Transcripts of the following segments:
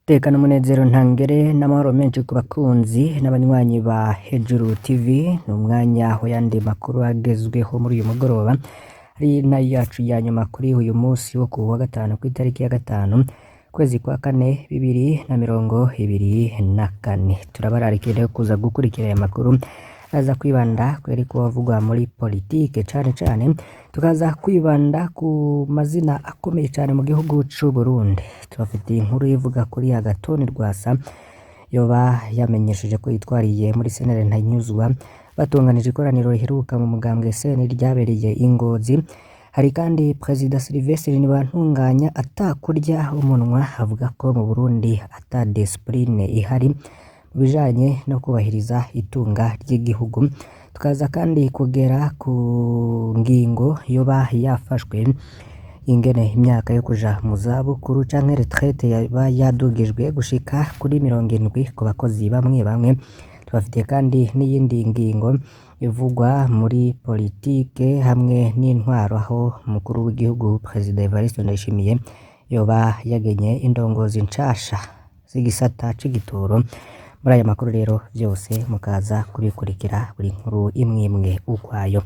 Tekana umunezero ntangere n'amahoro menshi ku bakunzi n'abanywanyi ba Hejuru TV, ni umwanya w'ayandi makuru agezweho muri uyu mugoroba, ari nayo yacu ya nyuma kuri uyu munsi wo ku wa gatanu ku itariki ya gatanu kwezi kwa kane 2024. Turabararikira kuza gukurikira aya makuru aza kwibanda kweri ko bavugwa muri politike cane tukaza kwibanda ku mazina akomeye cyane mu gihugu c'u Burundi. Tubafitiye inkuru ivuga kuri Agathon Rwasa yoba yamenyesheje ko yitwariye muri senere ntanyuzwa batunganije ikoraniro riheruka mu mugambwe CNL ryabereye Ingozi. Hari kandi Perezida Sylvestre Ntibantunganya atakurya umunwa avuga ko mu Burundi ata discipline ihari mu bijanye no kubahiriza itunga ry'igihugu. Tukaza kandi kugera ku ngingo yoba yafashwe ingene imyaka yo kuja mu zabukuru canke retraite yaba yadugijwe gushika kuri 70 ku bakozi bamwe. Tubafitiye kandi n'iyindi ngingo ivugwa muri politike hamwe n'intwaro, aho umukuru w'igihugu Perezida Evariste Ndayishimiye yoba yagenye indongozi nshasha z'igisata c'igitoro. Muri aya makuru rero byose mukaza kubikurikira buri nkuru imwe ukwayo.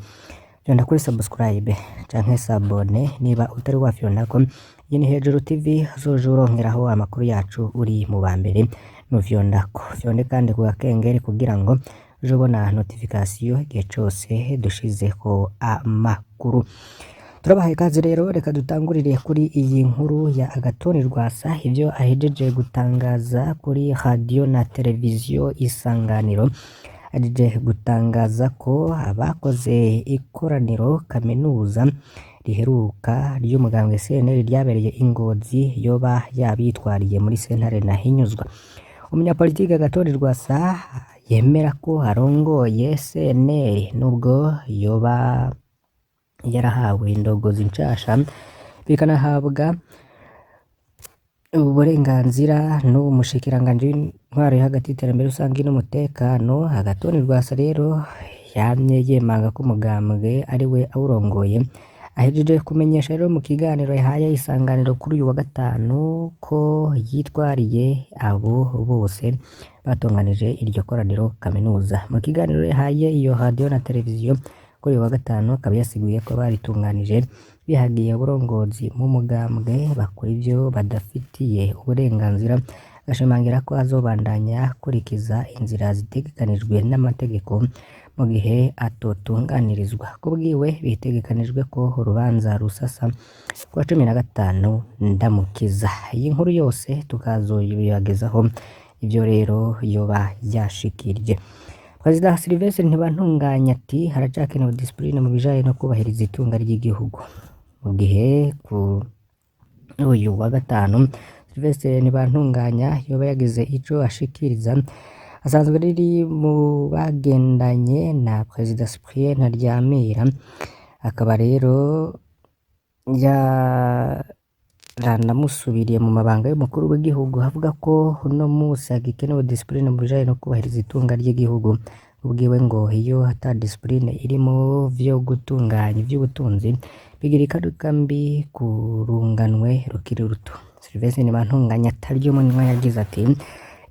Jonda kuri subscribe canke sabone niba utari wafyonako. Iyi ni Hejuru TV, zoje urongeraho amakuru yacu uri mu bambere nuvyondako. Fyonde kandi ku gakengeri kugira ngo uje ubona notification igihe cose dushizeho amakuru. Turabahaye ikaze rero, reka dutangurire kuri iyi nkuru ya Agathon Rwasa, ivyo ahejeje gutangaza kuri radio na televiziyo Isanganiro. Ahejeje gutangaza ko abakoze ikoraniro kaminuza riheruka ry'umugambwe CNL ryabereye Ingozi yoba yabitwariye muri sentare Ntahinyuzwa. Umunyapolitike Agathon Rwasa yemera ko arongoye CNL nubwo yoba yarahawe indogozi nshasha bikanahabwa uburenganzira n'umushikiranganji w'intwaro yo hagati y'iterambere rusange n'umutekano. Agathon Rwasa rero yamye yemanga ko umugambwe ari we awurongoye. Ahejeje kumenyesha rero mu kiganiro yahaye Isanganiro kuri uyu wa gatanu ko yitwariye abo bose batunganije iryo koraniro kaminuza. Mu kiganiro yahaye iyo radio na televiziyo kuri uyu wa gatanu akaba yasiguye ko baritunganije bihagiye uburongozi mu mugambwe bakora ivyo badafitiye uburenganzira. Agashimangira ko azobandanya kurikiza inzira zitegekanijwe n'amategeko mu gihe atotunganirizwa. Kubwiwe bitegekanijwe ko urubanza rusasa kwa 15 Ndamukiza. Iyi nkuru yose tukazoyibagezaho ivyo rero yoba yashikirije. Perezida Sylvestre Ntibantunganya ati haracakenewe discipline mu bijanye no kubahiriza itunga ry'igihugu. Mu gihe ku uyu wa gatanu Sylvestre Ntibantunganya yoba yagize ico ashikiriza, asanzwe riri mu bagendanye na Perezida Cyprien Ntaryamira, akaba rero yaranamusubiriye mu mabanga y'umukuru w'igihugu, avuga ko uno musi hagikenewe discipline mu bijanye no kubahiriza itunga ry'igihugu. Ubwiwe ngo iyo ata discipline irimo vyo gutunganya ivy'ubutunzi bigira ingaruka mbi ku runganwe rukiri ruto. Sylvestre Ntibantunganya atarya umunwa yagize ati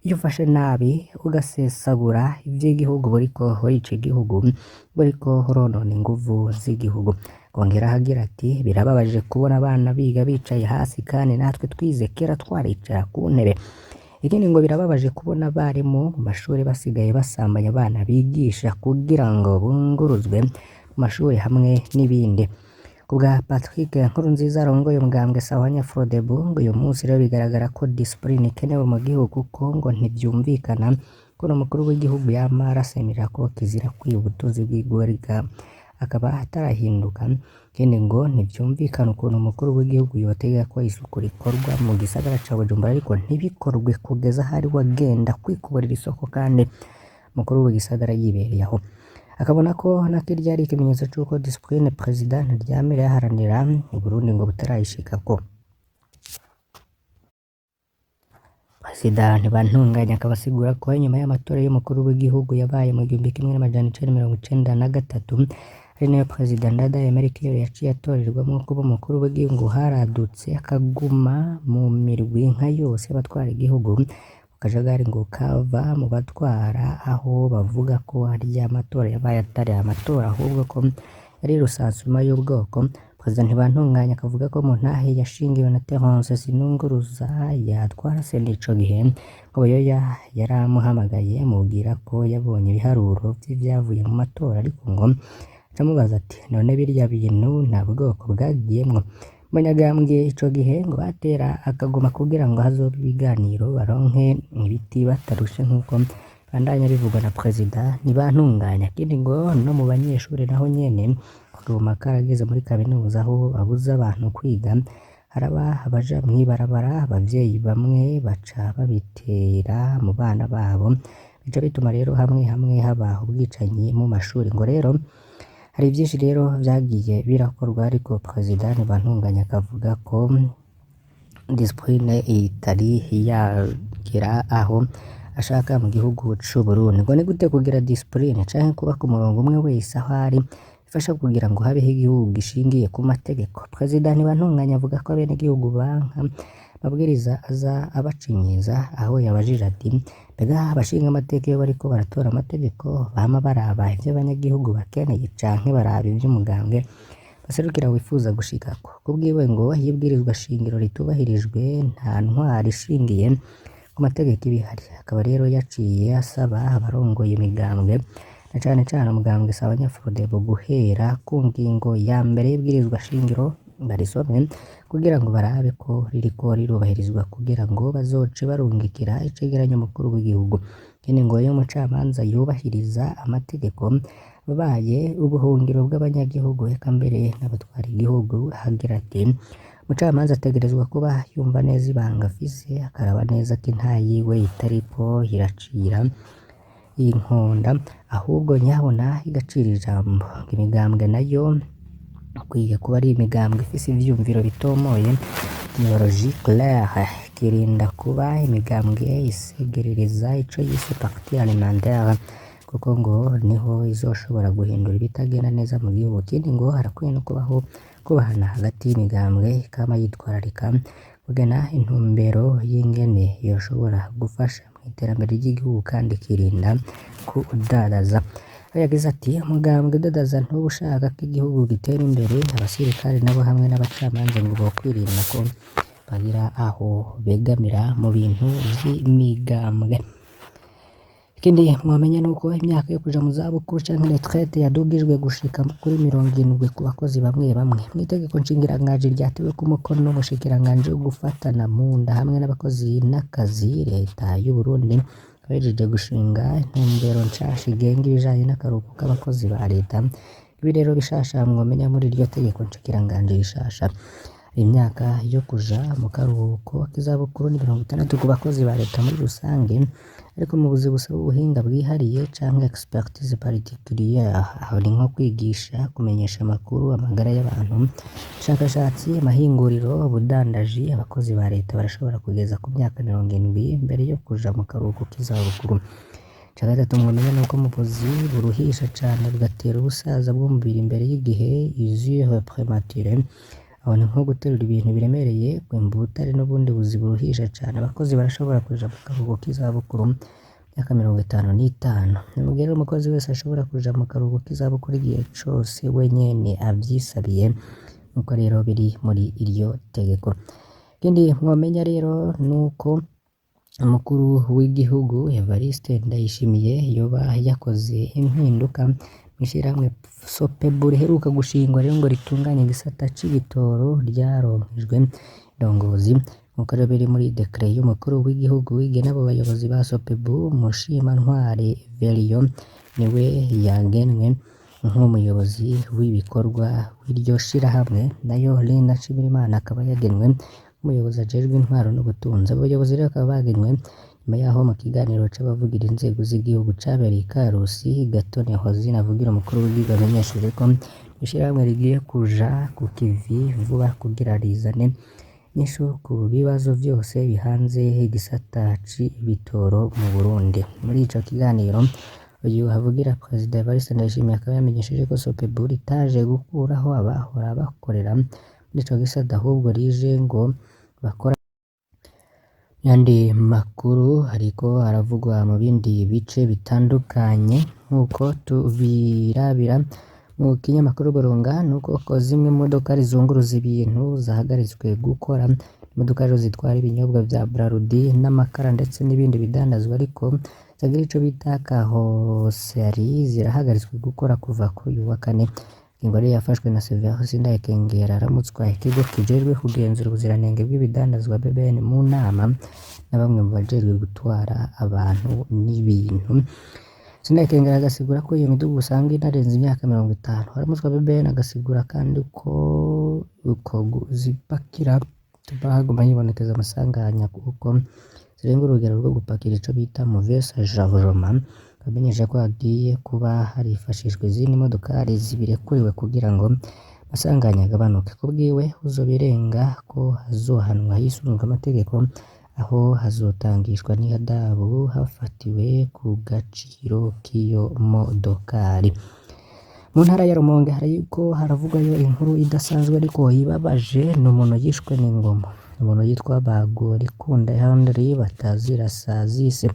iyo ufashe nabi ugasesagura ivy'igihugu buriko urica igihugu, buriko uronona inguvu z'igihugu. Kongera agira ati birababaje kubona abana biga bicaye hasi kandi natwe twize kera twaricara ku ntebe. Ikindi ngo birababaje kubona abarimu mu mashuri basigaye basambanya abana bigisha kugira ngo bunguruzwe mu mashuri hamwe n'ibindi. Kubwa Patrick Nkurunziza arongoye umugambwe Sahwanya Frodebu, ngo uyu munsi rero bigaragara ko discipline ikenewe mu gihugu kuko ngo ntivyumvikana ko umukuru w'igihugu yama arasemera ko kizira kwiba ubutunzi bw'igoriga akaba atarahinduka. Ikindi ngo ntivyumvikana ukuntu umukuru w'igihugu yotega ko isuku rikorwa mu gisagara ca Bujumbura ariko ntibikorwe kugeza hari wagenda kwikuburira isoko kandi umukuru w'igisagara yibereye aho. Akabona ko nakirya ari ikimenyetso c'uko discipline Perezida Ntaryamira yaharanira u Burundi ngo butarayishikako. Perezida Ntibantunganya akaba asigura ko nyuma y'amatora y'umukuru w'igihugu yabaye mu 1993 ari nayo Perezida Ndadaye Melchior yaciye atorerwamo kuba umukuru w'igihugu, haradutse akaguma mu mirwi nka yose y'abatwara igihugu, akajagari ngo kava mu batwara, aho bavuga ko harya amatora yabaye atari amatora ahubwo ko yari rusansuma y'ubwoko. Perezida Ntibantunganya akavuga ko mu ntahe yashingiwe na Terence Sinunguruza yatwara Sena ico gihe ngo Buyoya yaramuhamagaye amubwira ko yabonye ibiharuro vy'ivyavuye mu matora, ariko ngo amubaza ati none birya bintu nta bwoko bwagiyemwo. Umunyagambwe ico gihe ngo batera akaguma kugira ngo hazobe ibiganiro baronke ibiti batarushe, nk'uko bandanya bivugwa na Perezida Ntibantunganya. Kindi ngo no mu banyeshuri naho nyene kaguma karageze muri kaminuza, aho babuza abantu kwiga, haraba abaja mw'ibarabara, abavyeyi bamwe baca babitera mu bana babo, bica bituma rero hamwe hamwe haba ubwicanyi mu mashuri. Ngo rero hari byinshi rero vyagiye birakorwa, ariko Perezida Ntibantunganya akavuga ko discipline itari yagera aho ashaka mu gihugu c'u Burundi. Ngo ni gute kugira discipline canke kuba ku murongo umwe wese aho ari ifasha kugira ngo habeho igihugu gishingiye ku mategeko? Perezida Ntibantunganya avuga ko abenegihugu banka amabwiriza aza abacinyiza, aho yabajije ati mbega abashinga amateka iyo bariko baratora amategeko bama baraba ivyo abanyagihugu bakeneye canke baraba ivy'umugambwe baserukira wifuza gushikako? Kubwiwe ngo iyo ibwirizwa shingiro ritubahirijwe nta ntwari ishingiye ku mategeko ibihari. Akaba rero yaciye asaba abarongoye imigambwe na cane cane umugambwe Sabanyafrodebo guhera ku ngingo ya mbere y'ibwirizwa shingiro barisome kugira ngo barabe ko ririko rirubahirizwa, kugira ngo bazoce barungikira icegeranyo mukuru w'igihugu. Kindi ngo iyo umucamanza yubahiriza amategeko babaye ubuhungiro bw'abanyagihugu, eka mbere n'abatwara igihugu. Hagira ati umucamanza ategerezwa kuba yumva neza ibanga afise, akaraba neza ko inta yiwe itariko iracira inkonda, ahubwo nyabona igacira ijambo. Imigambwe nayo akwiye kuba ari imigambwe ifise ivyumviro bitomoye, ideologie claire, kirinda kuba imigambwe isegerereza ico yise parti alimentaire, kuko ngo niho izoshobora guhindura ibitagenda neza mu gihugu. Kindi ngo harakwiye no kubaho kubahana hagati y'imigambwe, ikama yitwararika kugena intumbero y'ingene yoshobora gufasha mu iterambere ry'igihugu kandi ikirinda kudadaza. Yagize ati umugambwe udadaza ntuba ushaka ko igihugu gitera imbere. Abasirikare nabo hamwe n'abacamanza ngo bokwirinda ko bagira aho begamira mu bintu vy'imigambwe. Ikindi mwamenya nuko imyaka yo kuja mu zabukuru canke retraite yadugijwe gushika kuri 70 ku bakozi bamwe bamwe. Mw'itegeko nshingirangaji ryatewe ku mukono n'umushikiranganji wo gufatana mu nda hamwe n'abakozi n'akazi, leta y'u Burundi bahejeje gushinga intumbero nshasha igenga ibijanye n'akaruhuko k'abakozi ba leta. Ibi rero bishasha mwomenya muri iryo tegeko nshikiranganji rishasha, imyaka yo kuja mu karuhuko k'izabukuru ni 60 ku bakozi ba leta muri rusange, ariko mu buzi busaba ubuhinga bwihariye canke expertise particulière, aho ni nko kwigisha, kumenyesha amakuru, amagara y'abantu, ubushakashatsi, amahinguriro, ubudandaji. Abakozi ba leta barashobora kugeza ku myaka 70 mbere yo kuja mu karuhuko k'izabukuru. Ica gatatu mwomenya nuko mu buzi buruhisha cane bugatera ubusaza bw'umubiri imbere y'igihe, usure prématurée, aho ni nko guterura ibintu biremereye, kwimba ubutare n'ubundi buzi buruhisha cane. Abakozi barashobora kuja mu karuhuko k'izabukuru myaka 55. Nimugere umukozi wese ashobora kuja mu karuhuko k'izabukuru igihe cose wenyene avyisabiye, nuko rero biri muri iryo tegeko. Ikindi mwomenya rero nuko umukuru w'igihugu Evariste Ndayishimiye yoba yakoze impinduka mw'ishirahamwe Sopebu riheruka gushingwa rero ngo ritunganye igisata c'ibitoro ryaronkejwe indongozi, nkuko rero biri muri decret y'umukuru w'igihugu. Igena abo bayobozi ba Sopebu, Mushimantwari Velion niwe yagenwe nk'umuyobozi w'ibikorwa w'iryo shirahamwe, nayo Linda Nshimirimana akaba yagenwe umuyobozi ajejwe intwaro n'ubutunzi. Abayobozi rero bakaba bagenwe nyuma yaho mu kiganiro c'abavugira inzego z'igihugu cabereye i Karusi, Gatone Hozine avugira umukuru w'igihugu amenyesheje ko ishirahamwe rigiye kuja ku kivi vuba kugira rizane inyishu ku bibazo vyose bihanze igisata c'ibitoro mu Burundi. Muri ico kiganiro uyu havugira Perezida Evariste Ndayishimiye akaba yamenyesheje ko Sopebur itaje gukuraho abahora bakorera muri ico gisata ahubwo rije ngo bakora yandi makuru hariko haravugwa mu bindi bice bitandukanye nk'uko tubirabira mu kinyamakuru Burunga nuko ko zimwe mu modoka zizunguruza ibintu zahagaritswe gukora, imodoka rero zitwara ibinyobwa vya Braludi n'amakara ndetse n'ibindi bidandazwa ariko zagira ico bita kahoseri zirahagaritswe gukora kuva kuri uyu wa kane. Ingingo rero yafashwe na Severus Ndayikengera aramutswa ikigo kijejwe kugenzura ubuziranenge bw'ibidandazwa BBN mu nama na bamwe mu bajejwe gutwara abantu n'ibintu. Ndayikengera agasigura ko iyo miduga usanga inarenze imyaka 50. Aramutswa BBN agasigura kandi ko uko zipakira haguma hibonekeza amasanganya kuko zirenga urugero rwo gupakira ico bita mauvaise chargement. Bamenyesha ko hagiye kuba harifashishwa izindi modokari zibirekuriwe kugira ngo amasanganya agabanuke. Kubwiwe uzobirenga ko hazohanwa hisunzwe amategeko, aho hazotangishwa n'ihadabu hafatiwe ku gaciro k'iyo modokari. Mu ntara ya Rumonge hariko haravugwayo inkuru idasanzwe ariko ibabaje, n'umuntu yishwe n'ingoma. Umuntu yitwa Bagorikunda Henry batazira Sazise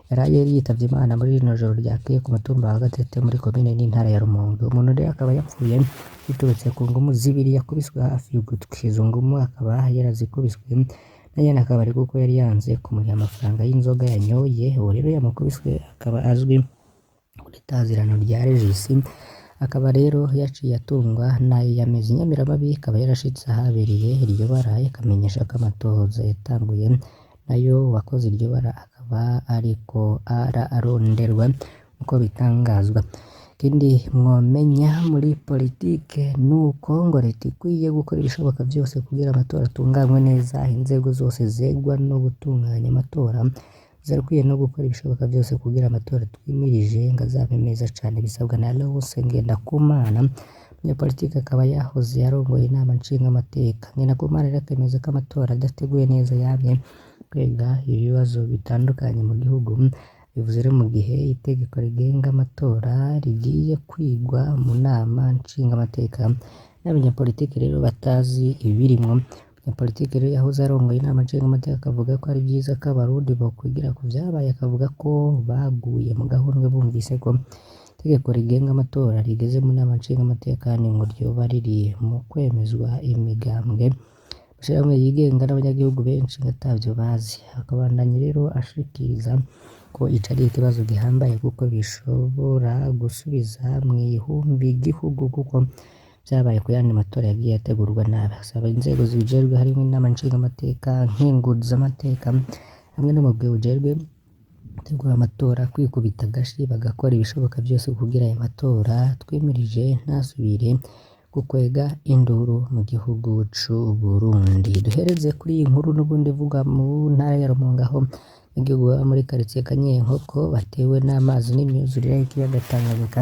yaraye yitavye Imana muri rino joro ryakeye ku mutumba wa Gatete muri komine n'intara ya Rumonge. Umuntu rero akaba yapfuye biturutse ku ngumu zibiri yakubiswe hafi y'ugutwi. Izo ngumu akaba yarazikubiswe na nyene akabari kuko yari yanze kumuriha amafaranga y'inzoga yanyoye. Uwo rero yamukubiswe akaba azwi kuri tazirano rya Regis, akaba rero yaciye atungwa nayo yameze. Inyamiramabi ikaba yarashitse ahabereye iryo bara ikamenyesha ko amatohoza yatanguye nayo wakoze iryo bara akaba ariko aronderwa uko bitangazwa. Ikindi mwomenya muri politike nuko ngo leta ikwiye gukora ibishoboka byose kugira amatora atunganywe neza. Inzego zose zegwa no gutunganya amatora zarakwiye no gukora ibishoboka byose kugira amatora twimirije ngo azabe meza cane. Bisabwa na Lewose Ngendakumana, umunyapolitike akaba yahoze yarongoye inama nshingamateka. Ngendakumana rero akemeza ko amatora adateguye neza yamye kwega ibibazo bitandukanye mu gihugu. Bivuze rero mu gihe itegeko rigenga amatora rigiye kwigwa mu nama nshingamateka n'abanyapolitike rero batazi ibirimwo. Umunyapolitike rero yahoze arongoye inama nshingamateka akavuga ko ari byiza ko abarundi bokwigira ku vyabaye, akavuga ko baguye mu gahundwe bumvise ko itegeko rigenga amatora rigeze mu nama nshingamateka ngo ryoba riri mu kwemezwa imigambwe amashirahamwe yigenga n'abanyagihugu benshi atavyo bazi. Akabandanya rero ashikiriza ko ico ari ikibazo gihambaye kuko bishobora gusubiza mw'ihumbi igihugu kuko vyabaye ku yandi matora yagiye ategurwa nabi. Asaba inzego zibijejwe harimo inama nshingamateka, nkenguzamateka hamwe n'umugwi ujejwe gutegura amatora kwikubita agashi bagakora ibishoboka byose kugira aya matora twimirije ntasubire gukwega induru mu gihugu c'u Burundi. Duhereze kuri iyi nkuru n'ubundi vuga mu ntara ya Rumonge aho igihugu baba muri quartier Kanyenkoko batewe n'amazi n'imyuzurire y'ikiyaga Tanganyika.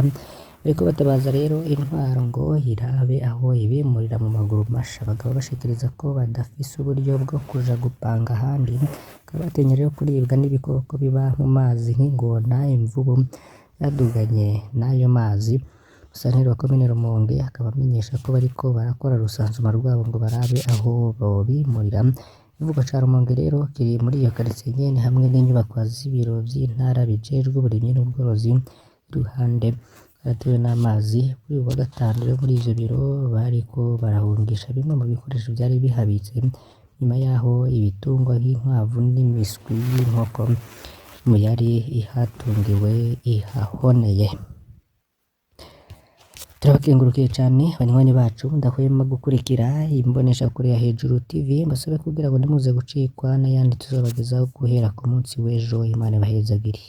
Bariko batabaza rero intwaro ngo irabe aho ibimurira mu maguru masha. Bakaba bashikiriza ko badafise uburyo bwo kuja gupanga ahandi, bakaba batinya rero kuribwa n'ibikoko biba mu mazi nk'ingona, imvubu yaduganye n'ayo mazi. Musanteri wa komine Rumonge akaba amenyesha ko bariko barakora rusansuma rwabo ngo barabe aho bobimurira. Ikivugo ca Rumonge rero kiri muri iyo quartier nyene hamwe n'inyubako z'ibiro vy'intara bijejwe uburimyi n'ubworozi. Iruhande baratewe n'amazi kuri uyu wa gatanu rero muri ivyo biro bariko barahungisha bimwe mu bikoresho vyari bihabitse nyuma yaho ibitungwa nk'inkwavu n'imiswi y'inkoko mu yari ihatungiwe ihahoneye. Turabakengurukiye cane banywanyi bacu ndahwema gukurikira imboneshakure ya Hejuru TV. Mbasabe kugira ngo ntimuze gucikwa n'ayandi tuzobagezaho guhera ku munsi w'ejo. Imana ibahezagire.